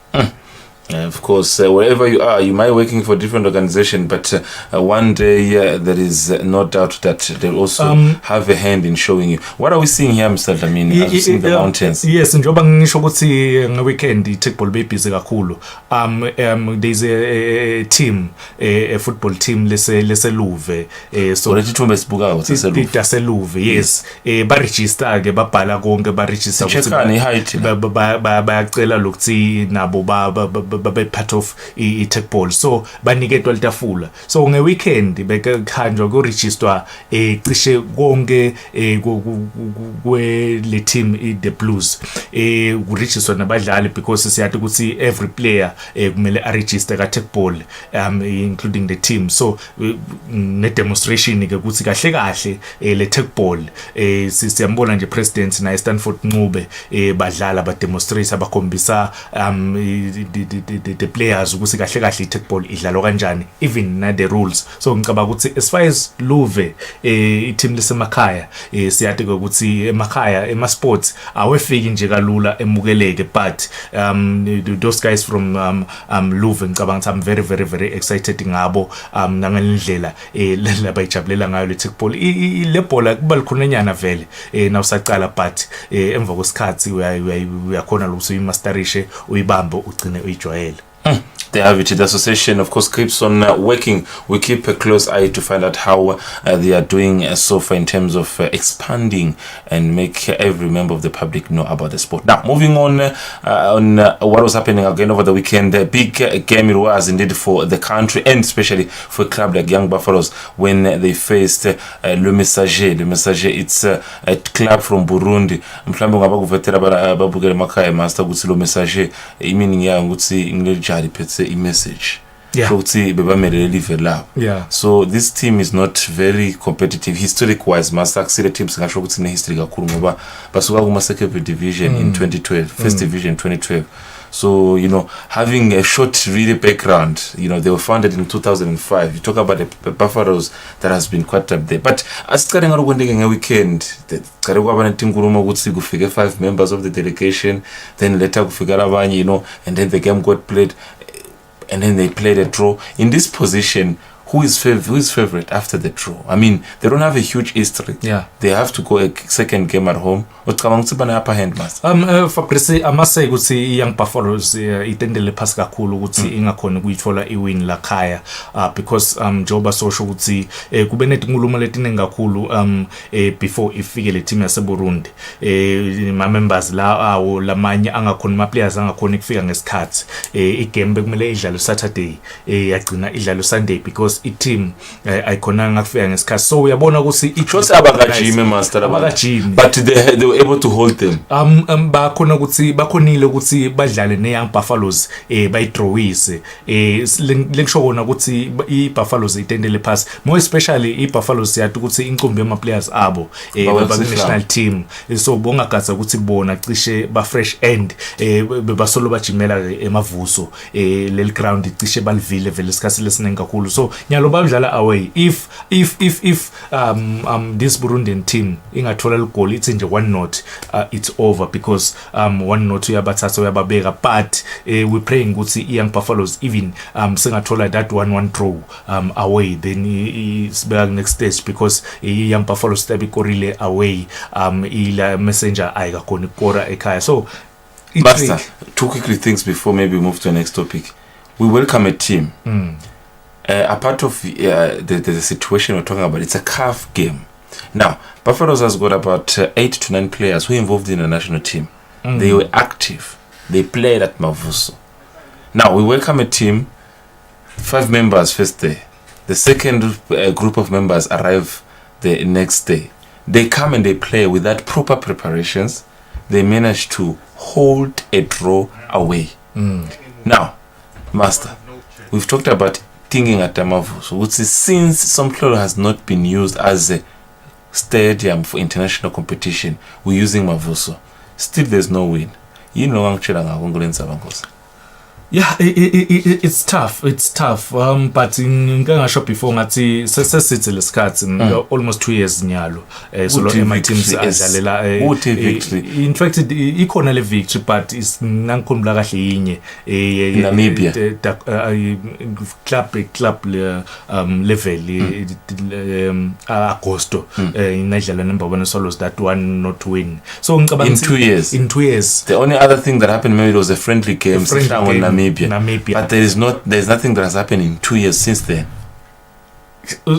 Of course, wherever you are, you might be working for different organizations, but one day there is no doubt that they'll also have a hand in showing you. What are we seeing here, Mr. Dlamini? I've seen the mountains. Yes, njoba ngisho ukuthi nge-weekend i-Tech Ball busy kakhulu. There's a team, a football team lese Luve. So lase Luve, yes. Ba register ke babhala konke, ba register ukuthi bayacela lokuthi nabo babe part of i-Tech Ball, so baniketwa litafula. So nge-weekend bekhanjwa ku-register cishe konke le team the Blues ku-register nabadlali because siyathi ukuthi every player kumele a-register ka-Tech Ball including the team. So ne-demonstration ke ukuthi kahle le Tech Ball siyambona nje president na Stanford Ncube badlala ba-demonstrate bakhombisa the players ukuthi kahle i-Tech Ball idlalwa kanjani, even na the rules. So ngicabanga ukuthi as far as Luve i-team lesemakhaya siyathi ukuthi emakhaya ema-sports awefiki nje kalula emukeleke, but those guys from Luve ngicabanga ukuthi I'm very excited ngabo nangalendlela labayijabulela ngayo le-Tech Ball. Le bhola kuba likhonanyana vele nawusaqala, but emva kwesikhathi uyakhona ukuthi uyimasterishe uyibambe ugcine uyijwayele. They have it. The association, of course, keeps on working. We keep a close eye to find out how they are doing so far in terms of expanding and make every member of the public know about the sport. Now, moving on what was happening again over the weekend, a big game it was indeed for the country and especially for a club like Young Buffaloes when they faced Le Messager. Le Messager, it's a club from Burundi. Mhlambe ngabakuvetera babukele makaya master ukuthi Le Messager meaning ya ukuthi ngilejali petse message. So this team is not very competitive historic wise. Master the teams ngasho ukuthi ne history kakhulu ngoba basuka kuma second division in 2012, first division 2012. So, having a short really background, they were founded in 2005. You talk about the Buffaloes that has been quite up there. But as starting out a weekend, the 5 members of the delegation, then later and then the game got played, and then they played a draw. In this position, who is favorite after the draw? I mean, they don't have a huge history. Yeah. They have to go a second game at home. Upper hand, master. Fabrice, I must say ukuthi young Buffaloes itendele phasi kakhulu ukuthi ingakhona ukuyithola iwin la khaya because njoba sosho ukuthi kube netinkhulumo letiningi kakhulu before ifike le team yase Burundi ma members la awo lamanye angakhona ma players angakhona ukufika ngesikhathi igame bekumele idlalo Saturday yagcina idlalo Sunday because i-team ayikhonanga ukufika ngesikhathi so uyabona ukuthi ichose abakajime master abakajime but they were able to hold them bakhona ukuthi bakhonile ukuthi badlale ne young Buffaloes bayidrawise lengisho kona ukuthi i-Buffaloes itendele pass more especially i-Buffaloes yathi ukuthi incumbi yama players abo baba national team so bongagatsa ukuthi bona cishe ba fresh end bebasolo bajimela emavuso lel ground cishe balivile vele isikhathi lesiningi kakhulu so nyalo badlala away if this Burundian team ingathola igoli ithi nje 1-0 it's over because 1-0 uyabathatha uyababeka but we praying ukuthi young Buffaloes even singathola that 1-1 draw away then isibeka next stage because young Buffaloes tabikorile away ila messenger ayikakhona ikora ekhaya so Master, two quickly things before maybe we move to the next topic. We welcome a team. A part of the situation we're talking about, it's a CAF game. Now, Buffaloes has got about 8 to 9 players who are involved in the national team. They were active. They played at Mavuso. Now, we welcome a team, 5 members first day. The second group of members arrive the next day. They come and they play without proper preparations. They manage to hold a draw away. Now, Master, we've talked about thinking at Mavuso, which is since Somhlolo has not been used as a stadium for international competition, we're using Mavuso. Still, there's no win. Yeah, it's tough. It's tough. But in ngasho before ngathi sesithi lesikhathi almost 2 years nyalo. So my teams adlalela in fact ikhona le victory but is nankhumbula kahle yinye Namibia club level Agosto inadlala number 1 solos that one not win. So in 2 years. In 2 years. The only other thing that happened maybe was a friendly game. Namibia. But there's nothing that has happened in 2 years since then.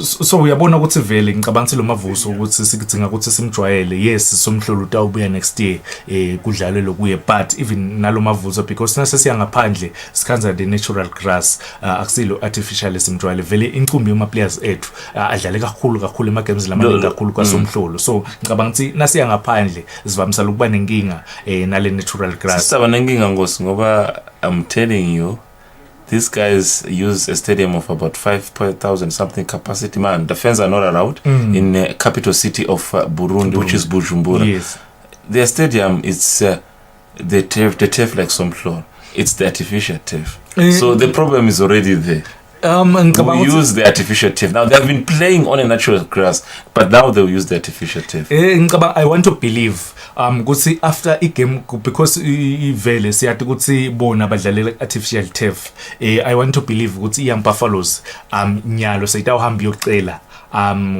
So uyabona ukuthi vele ngicabanga lo Mavuso ukuthi sikudinga ukuthi simjwayele yes Somhlolo utawubuya next year kudlalwe lokuye but even nalo Mavuso because nase siya ngaphandle sikhanza the natural grass akusilo artificial simjwayele vele incumbi yoma players ethu adlale kakhulu ema games lamaningi kakhulu kwaSomhlolo so ngicabanga ukuthi nasiya ngaphandle sivamisa ukuba nenkinga nale natural grass sisaba nenkinga ngoba I'm telling you these guys use a stadium of about 5,000 something capacity. Man, the fans are not allowed in the capital city of Burundi, which is Bujumbura. Yes. Their stadium is the turf like Somhlolo. It's the artificial turf. So the problem is already there. We use the artificial turf. Now they have been playing on a natural grass, but now they'll use the artificial turf. I want to believe ukuthi after a game because ivele siyathi ukuthi bona badlalela artificial turf I want to believe ukuthi young Buffaloes nyalo sayitawuhamba yocela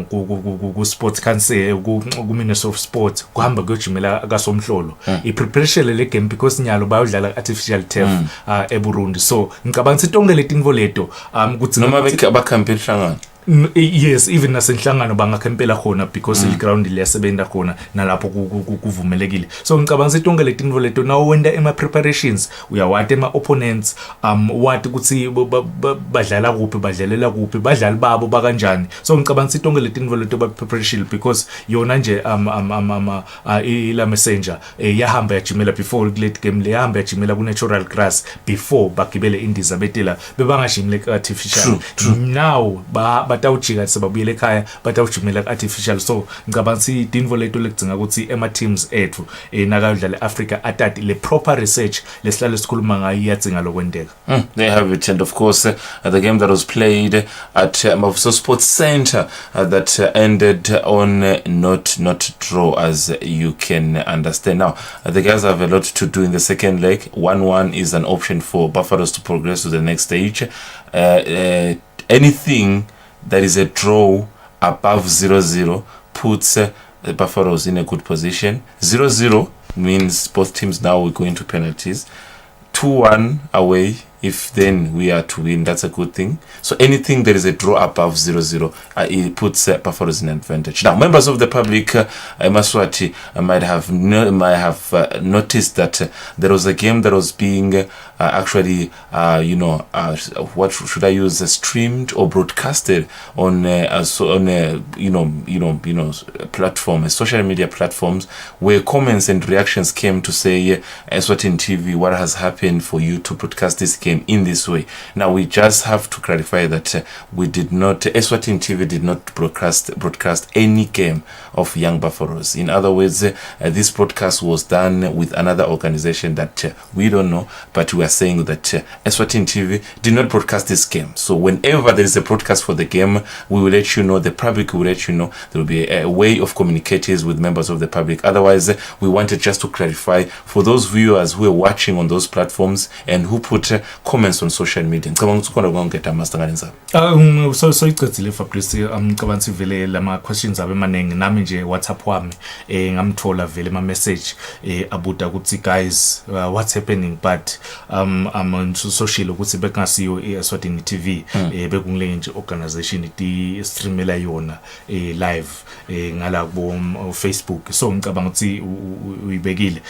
ku sports council ku Minister of Sport kuhamba kuyojimela kaSomhlolo ipreparation le game because nyalo bayodlala artificial turf eBurundi so ngicabanga ukuthi tonke letinvo leto ukuthi noma abacampaign hlangana yes even nasenhlangano bangakhempela khona because il ground liyasebenza khona nalapho kuvumelekile so ngicabanga ukuthi tonke letinvo leto now wenda ema preparations uyawati ema opponents wathi ukuthi badlala kuphi badlalela kuphi badlali babo bakanjani so ngicabanga ukuthi tonke letinvo leto ba preparation because yona nje ila messenger yahamba yajimela before late game le yahamba yajimela ku natural grass before bagibele indiza betela bebangashimile artificial now batawujika sebabuyele ekhaya batawujumela artificial. So ngicabanga ukuthi idinvo lethu lekudzinga ukuthi ema teams ethu nakadlala Africa atati le proper research lesihlale sikhuluma ngayo iyadzinga lokwendeka. They have it, and of course the game that was played at Mavuso Sports Center that ended on not draw, as you can understand. Now the guys have a lot to do in the second leg. 1-1 is an option for Buffaloes to progress to the next stage. Anything that is a draw above 0-0 puts the Buffaloes in a good position. 0-0 means both teams now will go into penalties. 2-1 away, if then we are to win, that's a good thing. So anything that is a draw above 0-0, it puts Buffaloes in advantage. Now, members of the public, Maswati might have noticed that there was a game that was being actually, what should I use, streamed or broadcasted on platform, social media platforms, where comments and reactions came to say, Eswatini TV, what has happened for you to broadcast this game in this way? Now we just have to clarify that Eswatini TV did not broadcast any game of Young Buffaloes. In other words, this broadcast was done with another organization that we don't know, but we are saying that Eswatini TV did not broadcast this game. So whenever there is a broadcast for the game, we will let you know, the public will let you know. There will be a way of communicating with members of the public. Otherwise, we wanted just to clarify for those viewers who are watching on those platforms and who put comments on social media. So icedzile Fabrice, ngicabanga vele lama questions abe maningi nami nje WhatsApp wami ngamthola vele ma message abuda ukuthi guys, what's happening, but I'm social ukuthi bekungasiyo Eswatini TV bekungile nje organization di streamela yona live ngala ku Facebook. So ngicabanga ukuthi uyibekile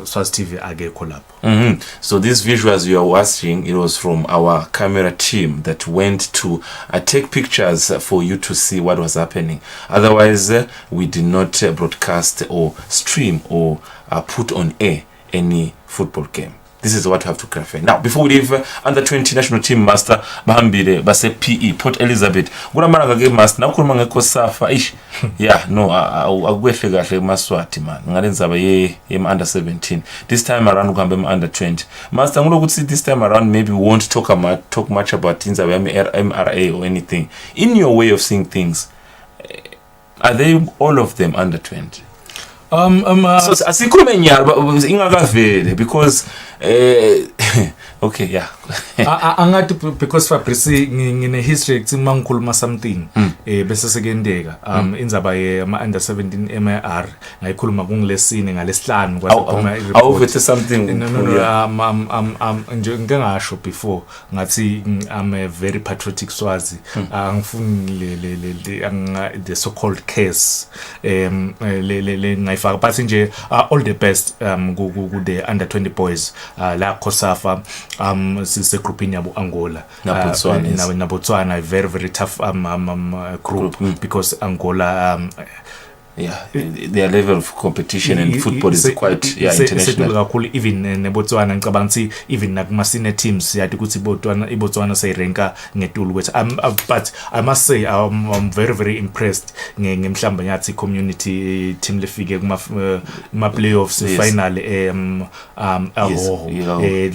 Swaz TV akekho lapho. So these visuals you are watching, it was from our camera team that went to take pictures for you to see what was happening. Otherwise, we did not broadcast or stream or put on air any football game. This is what we have to clarify. Now, before we leave, under 20 national team master Bahambile Base PE Port Elizabeth. Guna mara game master. Na ukuluma ngeko safa ish. Yeah, no, agwehle gahle Maswati man. Ngalenza ba ye under 17. This time around ukambe under 20. Master ngulo kuti this time around maybe we won't talk much about things about MRA or anything. In your way of seeing things, are they all of them under 20? So asikhulume nyaba ingakavele because okay, yeah. Angathi because Fabrice ngine history ethi mangikhuluma something bese sekendeka indzaba ye ama under 17 MR ngayikhuluma kungilesine ngalesihlanu kwaphuma report. Awuvethe something nje ngingasho before ngathi I'm a very patriotic Swazi. Angifuni the so called case le ngayifaka but nje all the best ku the under 20 boys la Kosafa sise grouping yabo Angola na Botswana, a very very tough group because Angola their level of competition in football is quite international. Even Botswana ngicabanga even nakuma senior teams yathi ukuthi Botswana sayiranka ngetulu kwethu. But I must say I'm very very impressed ngemhlamba nyathi community team lefike kuma playoffs final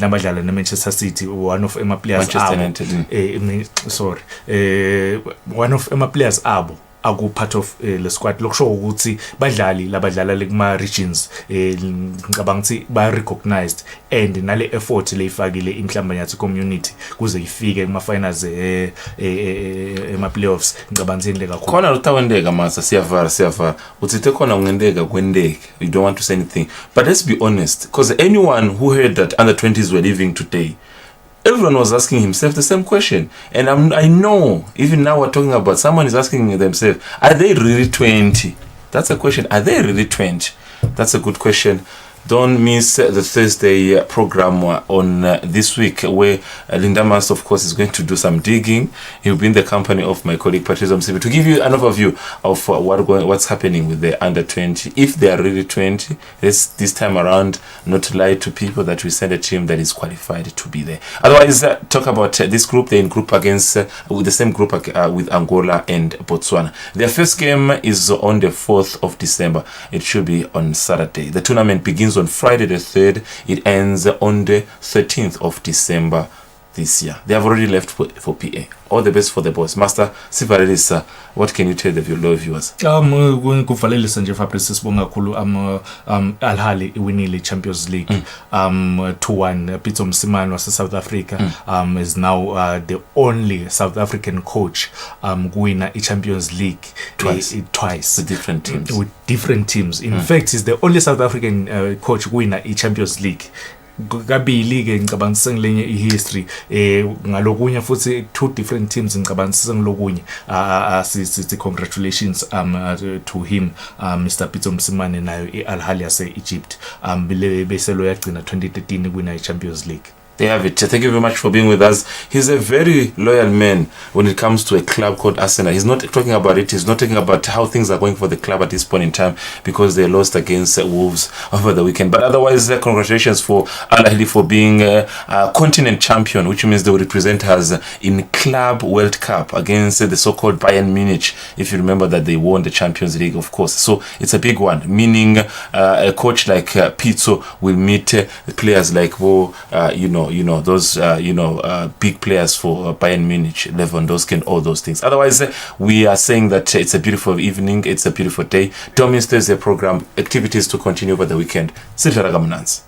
nabadlala na Manchester City, one of my players one of my players abo aku part of the squad lokusho ukuthi badlali labadlala lekuma regions ngicabanga ukuthi ba recognized and nale effort leyifakile imhlamba yathi community kuze ifike kuma finals ema playoffs ngicabanga zindle kakhulu. Khona lutawendeka masa siyavara uthithe khona ungendeka kwendeke, you don't want to say anything, but let's be honest, because anyone who heard that under 20s were leaving today, everyone was asking himself the same question. And I know, even now we're talking about, someone is asking themselves, are they really 20? That's a question. Are they really 20? That's a good question. don't miss the Thursday program on this week, where Linda Mas, of course, is going to do some digging. He'll be in the company of my colleague Patricia Msibi to give you an overview of what's happening with the under 20. If they are really 20, let's this time around not lie to people that we send a team that is qualified to be there. Otherwise, talk about this group. They're in group against with the same group with Angola and Botswana. Their first game is on the 4th of December. It should be on Saturday. The tournament begins on Friday the 3rd. It ends on the 13th of December this year. They have already left for PA. All the best for the boys. Master Sivalelisa, what can you tell the viewers? Kuvalelisa nje Fabrice sibonga kakhulu Al Ahly iwinile Champions League 2-1. Pitso Msimani wase South Africa is now the only South African coach winner i Champions League twice with different teams. In fact, he's the only South African coach winner i Champions League. Kabili ke ngicabanga sengilenye ihistory ngalokunye futhi 2 different teams ngicabanga sengilokunye sithi congratulations to him Mr. Pitso Msimane nayo iAl Ahly yase Egypt beselo yagcina 2013 kwina iChampions League. They have it. Thank you very much for being with us. He's a very loyal man when it comes to a club called Arsenal. He's not talking about it. He's not talking about how things are going for the club at this point in time because they lost against Wolves over the weekend. But otherwise, congratulations for Al Ahly for being a continent champion, which means they will represent us in Club World Cup against the so-called Bayern Munich. If you remember that they won the Champions League, of course. So it's a big one, meaning a coach like Pitso will meet players like those big players for Bayern Munich, Lewandowski and all those things. Otherwise, we are saying that it's a beautiful evening, it's a beautiful day. Don't miss Thursday program, activities to continue over the weekend. Silvera Gamunans.